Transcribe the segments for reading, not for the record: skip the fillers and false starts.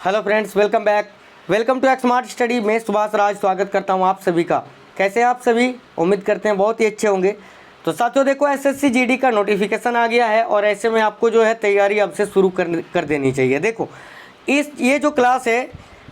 Hello friends, welcome back. Welcome to X smart study. मैं सुभाष राज स्वागत करता हूं आप सभी का। कैसे हैं आप सभी? उम्मीद करते हैं बहुत ही अच्छे होंगे। तो साथियों देखो, एसएससी जीडी का नोटिफिकेशन आ गया है और ऐसे में आपको जो है तैयारी अब से शुरू कर देनी चाहिए। देखो ये जो क्लास है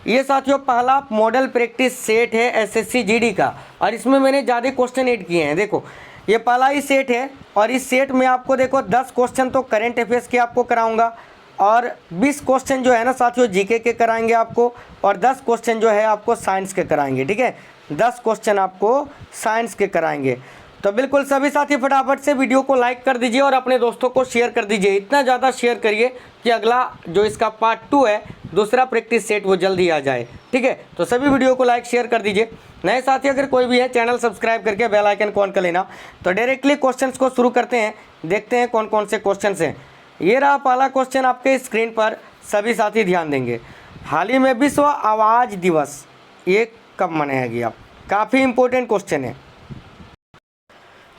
ये साथियों पहला मॉडल प्रैक्टिस सेट है एसएससी जीडी का, और इसमें मैंने ज़्यादा क्वेश्चन ऐड किए हैं। देखो ये पहला ही सेट है और इस सेट में आपको देखो 10 क्वेश्चन तो करेंट अफेयर्स के आपको कराऊंगा और 20 क्वेश्चन जो है ना साथियों जीके के कराएंगे आपको, और 10 क्वेश्चन जो है आपको साइंस के कराएंगे। ठीक है, 10 क्वेश्चन आपको साइंस के कराएंगे। तो बिल्कुल सभी साथी फटाफट से वीडियो को लाइक कर दीजिए और अपने दोस्तों को शेयर कर दीजिए। इतना ज़्यादा शेयर करिए कि अगला जो इसका पार्ट 2 है, दूसरा प्रैक्टिस सेट, वो जल्दी आ जाए। ठीक है, तो सभी वीडियो को लाइक शेयर कर दीजिए। नए साथी अगर कोई भी है, चैनल सब्सक्राइब करके बेल आइकन को ऑन कर लेना। तो डायरेक्टली क्वेश्चंस को शुरू करते हैं, देखते हैं कौन कौन से क्वेश्चंस हैं। ये रहा पहला क्वेश्चन आपके स्क्रीन पर, सभी साथी ध्यान देंगे। हाल ही में विश्व आवाज़ दिवस ये कब मनाया गया? काफ़ी इंपॉर्टेंट क्वेश्चन है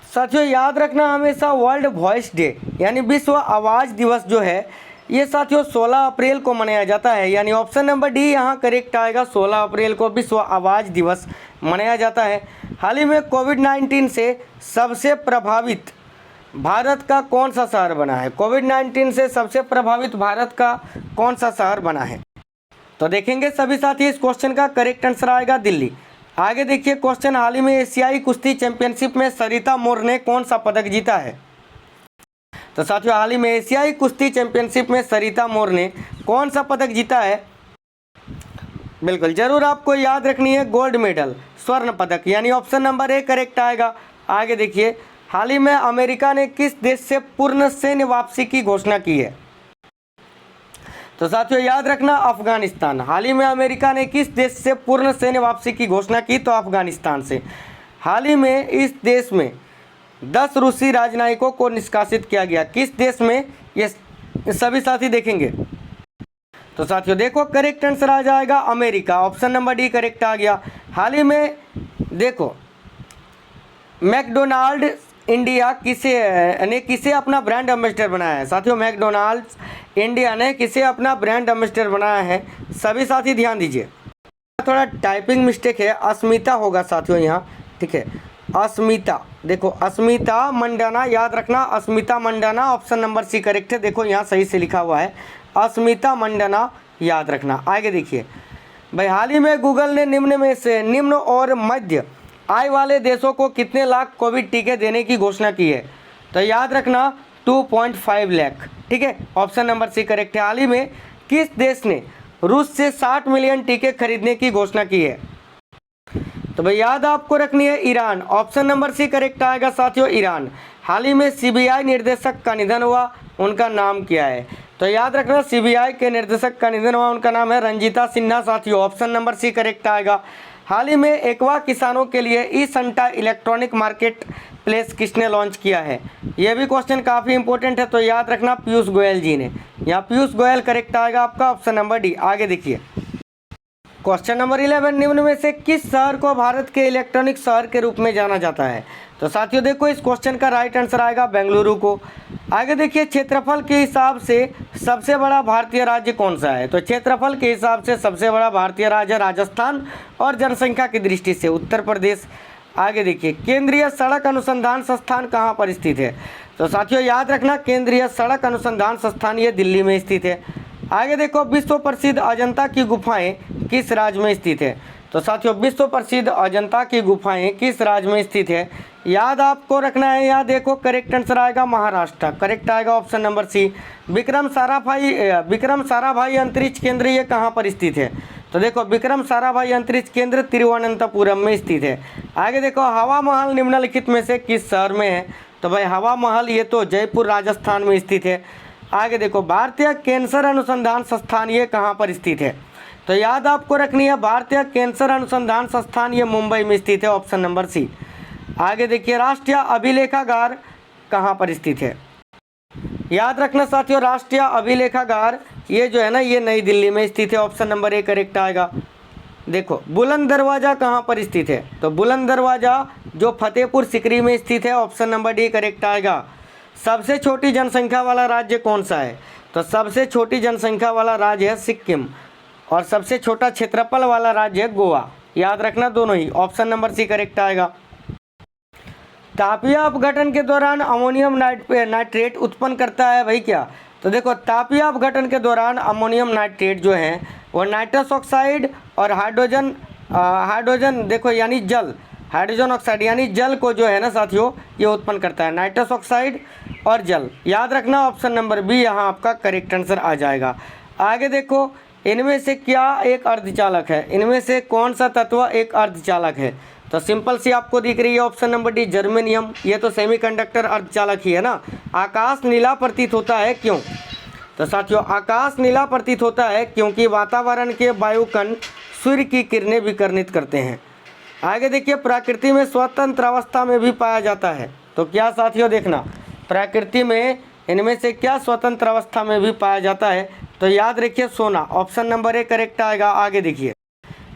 साथियों। याद रखना हमेशा वर्ल्ड वॉइस डे यानी विश्व आवाज़ दिवस जो है ये साथियों 16 अप्रैल को मनाया जाता है, यानी ऑप्शन नंबर डी यहाँ करेक्ट आएगा। 16 अप्रैल को विश्व आवाज़ दिवस मनाया जाता है। हाल ही में कोविड-19 से सबसे प्रभावित भारत का कौन सा शहर बना है? कोविड-19 से सबसे प्रभावित भारत का कौन सा शहर बना है? तो देखेंगे सभी साथी, इस क्वेश्चन का करेक्ट आंसर आएगा दिल्ली। आगे देखिए क्वेश्चन, हाल ही में एशियाई कुश्ती चैंपियनशिप में सरिता मोर ने कौन सा पदक जीता है? तो साथियों हाल ही में एशियाई कुश्ती चैंपियनशिप में सरिता मोर ने कौन सा पदक जीता है? बिल्कुल जरूर आपको याद रखनी है, गोल्ड मेडल, स्वर्ण पदक, यानी ऑप्शन नंबर ए करेक्ट आएगा। आगे देखिए, हाल ही में अमेरिका ने किस देश से पूर्ण सैन्य वापसी की घोषणा की है? तो साथियों याद रखना, अफगानिस्तान। हाल ही में अमेरिका ने किस देश से पूर्ण सैन्य वापसी की घोषणा की? तो अफगानिस्तान से। हाल ही में इस देश में 10 रूसी राजनयिकों को निष्कासित किया गया। किस देश में? ये सभी साथी देखेंगे। तो साथियों देखो करेक्ट आंसर आ जाएगा America, option number D correct आ गया। हाल ही में देखो मैकडोनाल्ड इंडिया किसे अपना ब्रांड एम्बेसडर बनाया है? साथियों मैकडोनाल्ड्स इंडिया ने किसे अपना ब्रांड एम्बेसडर बनाया है? सभी साथी ध्यान दीजिए, थोड़ा टाइपिंग मिस्टेक है, अस्मिता होगा साथियों यहाँ। ठीक है, अस्मिता, देखो अस्मिता मंडाना, याद रखना Asmita Mandana, option number C correct है। देखो यहाँ सही से लिखा हुआ है अस्मिता मंडाना, याद रखना। आगे देखिए भाई, हाल ही में गूगल ने निम्न और मध्य आय वाले देशों को कितने लाख कोविड टीके देने की घोषणा की है? तो याद रखना 2.5 लाख। ठीक है, ऑप्शन नंबर सी करेक्ट है। हाल ही में किस देश ने रूस से 60 मिलियन टीके खरीदने की घोषणा की है? तो भाई याद आपको रखनी है Iran, option number C correct आएगा साथियों, ईरान। हाल ही में सीबीआई निर्देशक का निधन हुआ, उनका नाम क्या है? तो याद रखना सीबीआई के निर्देशक का निधन हुआ, उनका नाम है रंजीता सिन्हा साथियों, ऑप्शन नंबर सी करेक्ट आएगा। हाल ही में एक्वा किसानों के लिए ई संटा इलेक्ट्रॉनिक मार्केट प्लेस किसने लॉन्च किया है? यह भी क्वेश्चन काफ़ी इंपॉर्टेंट है, तो याद रखना पीयूष गोयल जी ने। यहाँ पीयूष गोयल करेक्ट आएगा आपका, ऑप्शन नंबर डी। आगे देखिए क्वेश्चन नंबर 11, निम्न में से किस शहर को भारत के इलेक्ट्रॉनिक शहर के रूप में जाना जाता है? तो साथियों देखो इस क्वेश्चन का राइट आंसर आएगा बेंगलुरु को। आगे देखिए, क्षेत्रफल के हिसाब से सबसे बड़ा भारतीय राज्य कौन सा है? तो क्षेत्रफल के हिसाब से सबसे बड़ा भारतीय राज्य राजस्थान और जनसंख्या की दृष्टि से उत्तर प्रदेश। आगे देखिए, केंद्रीय सड़क अनुसंधान संस्थान कहाँ पर स्थित है? तो साथियों याद रखना केंद्रीय सड़क अनुसंधान संस्थान ये दिल्ली में स्थित है। आगे देखो, विश्व प्रसिद्ध अजंता की गुफाएं किस राज्य में स्थित है? तो साथियों विश्व प्रसिद्ध अजंता की गुफाएं किस राज्य में स्थित है? याद आपको रखना है, यहाँ देखो करेक्ट आंसर आएगा महाराष्ट्र, करेक्ट आएगा option number C. Vikram Sarabhai अंतरिक्ष केंद्र ये कहाँ पर स्थित है? तो देखो विक्रम साराभाई अंतरिक्ष केंद्र तिरुवनंतपुरम में स्थित है। आगे देखो, हवा महल निम्नलिखित में से किस शहर में है? तो भाई हवा महल ये तो जयपुर राजस्थान में स्थित है। आगे देखो, भारतीय कैंसर अनुसंधान संस्थान ये कहाँ पर स्थित है? तो याद आपको रखनी है भारतीय कैंसर अनुसंधान संस्थान ये मुंबई में स्थित है, ऑप्शन नंबर सी। आगे देखिए, राष्ट्रीय अभिलेखागार कहाँ पर स्थित है? याद रखना साथियों राष्ट्रीय अभिलेखागार ये जो है ना ये नई दिल्ली में स्थित है, ऑप्शन नंबर ए करेक्ट आएगा। देखो बुलंद दरवाज़ा कहाँ पर स्थित है? तो बुलंद दरवाज़ा जो फतेहपुर सिकरी में स्थित है, ऑप्शन नंबर डी करेक्ट आएगा। सबसे छोटी जनसंख्या वाला राज्य कौन सा है? तो सबसे छोटी जनसंख्या वाला राज्य है सिक्किम, और सबसे छोटा क्षेत्रफल वाला राज्य है गोवा। याद रखना दोनों ही। ऑप्शन नंबर सी करेक्ट आएगा। तापीय अपघटन के दौरान अमोनियम नाइट्रेट उत्पन्न करता है भाई क्या? तो देखो तापीय अपघटन के दौरान अमोनियम नाइट्रेट जो है वो नाइट्रस ऑक्साइड और हाइड्रोजन देखो यानी जल, हाइड्रोजन ऑक्साइड यानी जल को जो है ना साथियों ये उत्पन्न करता है, नाइट्रस ऑक्साइड और जल। याद रखना ऑप्शन नंबर बी यहाँ आपका करेक्ट आंसर आ जाएगा। आगे देखो इनमें से क्या एक अर्धचालक है? इनमें से कौन सा तत्व एक अर्धचालक है? तो सिंपल सी आपको दिख रही है ऑप्शन नंबर डी जर्मेनियम। ये तो सेमीकंडक्टर अर्धचालक ही है ना। आकाश नीला प्रतीत होता है क्यों? तो साथियों आकाश नीला प्रतीत होता है क्योंकि वातावरण के वायुकण सूर्य की किरणें विकिरणित करते हैं। आगे देखिए प्रकृति में स्वतंत्र अवस्था में भी पाया जाता है। तो क्या साथियों देखना प्रकृति में इनमें से क्या स्वतंत्र अवस्था में भी पाया जाता है? तो याद रखिए सोना। ऑप्शन नंबर ए करेक्ट आएगा। आगे देखिए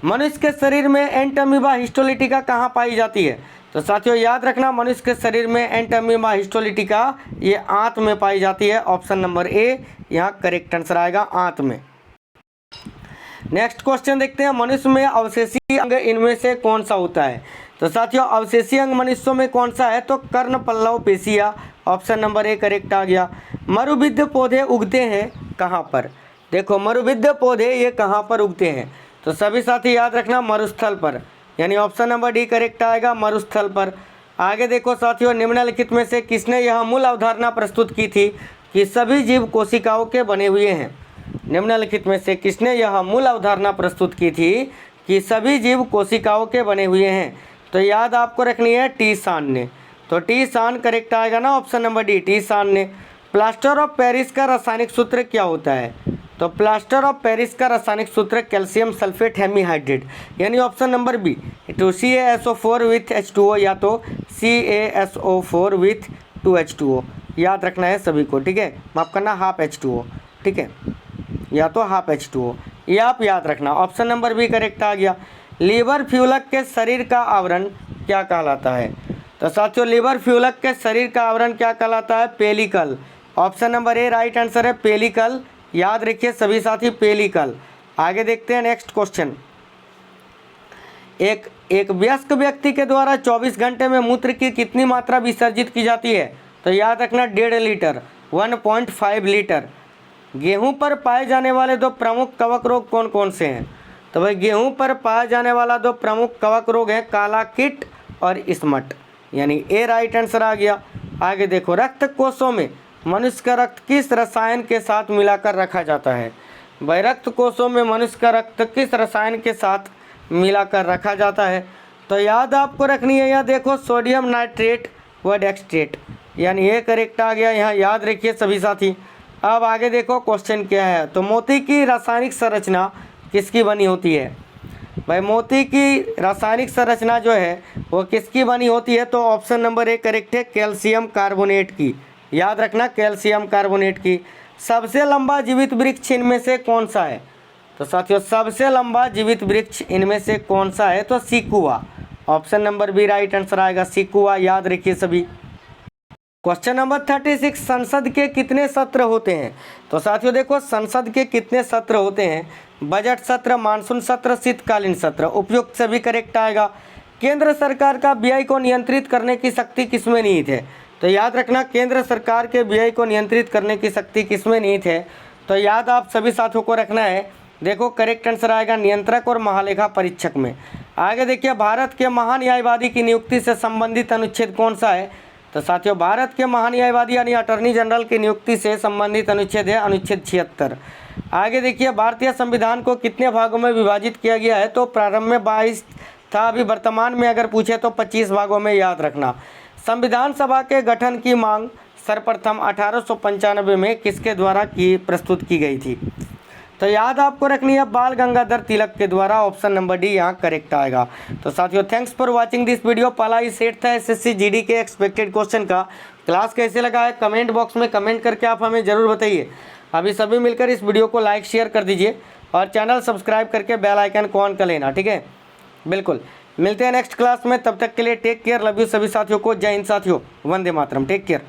मनुष्य के शरीर में एंटमीबा हिस्टोलिटिका कहाँ पाई जाती है? तो साथियों याद रखना मनुष्य के शरीर में एंटमीबा हिस्टोलिटिका ये आंत में पाई जाती है। ऑप्शन नंबर ए यहाँ करेक्ट आंसर आएगा आंत में। नेक्स्ट क्वेश्चन देखते हैं मनुष्य में अवशेषी अंग इनमें से कौन सा होता है? तो साथियों अवशेषी अंग मनुष्यों में कौन सा है? तो कर्ण पल्लव पेशिया। ऑप्शन नंबर ए करेक्ट आ गया। मरुभिद्ध पौधे उगते हैं कहाँ पर? देखो मरुभिद्ध पौधे ये कहाँ पर उगते हैं? तो सभी साथी याद रखना मरुस्थल पर, यानी ऑप्शन नंबर डी करेक्ट आएगा मरुस्थल पर। आगे देखो साथियों निम्नलिखित में से किसने यह मूल अवधारणा प्रस्तुत की थी कि सभी जीव कोशिकाओं के बने हुए हैं? निम्नलिखित में से किसने यह मूल अवधारणा प्रस्तुत की थी कि सभी जीव कोशिकाओं के बने हुए हैं? तो याद आपको रखनी है टी सान ने। तो टी सान करेक्ट आएगा ना ऑप्शन नंबर डी टी सान ने। प्लास्टर ऑफ पेरिस का रासायनिक सूत्र क्या होता है? तो प्लास्टर ऑफ पेरिस का रासायनिक सूत्र कैल्शियम सल्फेट हेमीहाइड्रेट, यानी ऑप्शन नंबर बी तो CaSO4 विथ H2O या तो CaSO4 विथ 2H2O। याद रखना है सभी को, ठीक है। माफ करना हाफ H2O, ठीक है, या तो हाफ H2O ये आप याद रखना। ऑप्शन नंबर बी करेक्ट आ गया। लीवर फ्यूलक के शरीर का आवरण क्या कहलाता है? तो साथियों लीवर फ्यूलक के शरीर का आवरण क्या कहलाता है? पेलिकल। ऑप्शन नंबर ए राइट आंसर है पेलिकल। याद रखिए सभी साथी पेलिकल। आगे देखते हैं नेक्स्ट क्वेश्चन। एक वयस्क व्यक्ति के द्वारा 24 घंटे में मूत्र की कितनी मात्रा विसर्जित की जाती है? तो याद रखना 1.5 लीटर 1.5 लीटर। गेहूं पर पाए जाने वाले दो प्रमुख कवक रोग कौन कौन से हैं? तो भाई गेहूं पर पाया जाने वाला दो प्रमुख कवक रोग हैं काला कीट और स्मट, यानी ए राइट आंसर आ गया। आगे देखो रक्त कोशों में मनुष्य का रक्त किस रसायन के साथ मिलाकर रखा जाता है? भाई रक्त कोशों में मनुष्य का रक्त किस रसायन के साथ मिलाकर रखा जाता है? तो याद आपको रखनी है, यहाँ देखो सोडियम नाइट्रेट व डेक्सट्रेट, यानी ये करेक्ट आ गया। यहाँ याद रखिए सभी साथी। अब आगे देखो क्वेश्चन क्या है। तो मोती की रासायनिक संरचना किसकी बनी होती है? भाई मोती की रासायनिक संरचना जो है वो किसकी बनी होती है? तो ऑप्शन नंबर ए करेक्ट है कैल्शियम कार्बोनेट की। याद रखना कैल्शियम कार्बोनेट की। सबसे लंबा जीवित वृक्ष इनमें से कौन सा है? तो साथियों सबसे लंबा जीवित वृक्ष इनमें से कौन सा है? तो sequoia. Option number B right answer आएगा सीकुआ। याद रखिए सभी। क्वेश्चन नंबर 36 संसद के कितने सत्र होते हैं? तो साथियों देखो संसद के कितने सत्र होते हैं? बजट सत्र, मानसून सत्र, शीतकालीन सत्र। उपयुक्त सभी करेक्ट आएगा। केंद्र सरकार का व्यय को नियंत्रित करने की शक्ति किसमें निहित है? तो याद रखना केंद्र सरकार के व्यय को नियंत्रित करने की शक्ति किसमें निहित है? तो याद आप सभी साथियों को रखना है। देखो करेक्ट आंसर आएगा नियंत्रक और महालेखा परीक्षक में। आगे देखिए भारत के महान न्यायवादी की नियुक्ति से संबंधित अनुच्छेद कौन सा है? तो साथियों भारत के महान न्यायवादी यानी अटॉर्नी जनरल की नियुक्ति से संबंधित अनुच्छेद है अनुच्छेद 76। आगे देखिए भारतीय संविधान को कितने भागों में विभाजित किया गया है? तो प्रारंभ में 22 था, अभी वर्तमान में अगर पूछे तो 25 भागों में। याद रखना। संविधान सभा के गठन की मांग सर्वप्रथम 1895 में किसके द्वारा प्रस्तुत की गई थी? तो याद आपको रखनी है बाल गंगाधर तिलक के द्वारा। ऑप्शन नंबर डी यहाँ करेक्ट आएगा। तो साथियों thanks for watching this video. पहला ही सेट था एसएससी जीडी के एक्सपेक्टेड क्वेश्चन का। क्लास कैसे लगा है कमेंट बॉक्स में कमेंट करके आप हमें ज़रूर बताइए। अभी सभी मिलकर इस वीडियो को लाइक शेयर कर दीजिए और चैनल सब्सक्राइब करके बेल आइकन को ऑन कर लेना, ठीक है। बिल्कुल मिलते हैं नेक्स्ट क्लास में, तब तक के लिए टेक केयर। लव यू सभी साथियों को। जय हिंद साथियों, वंदे मातरम। Take care.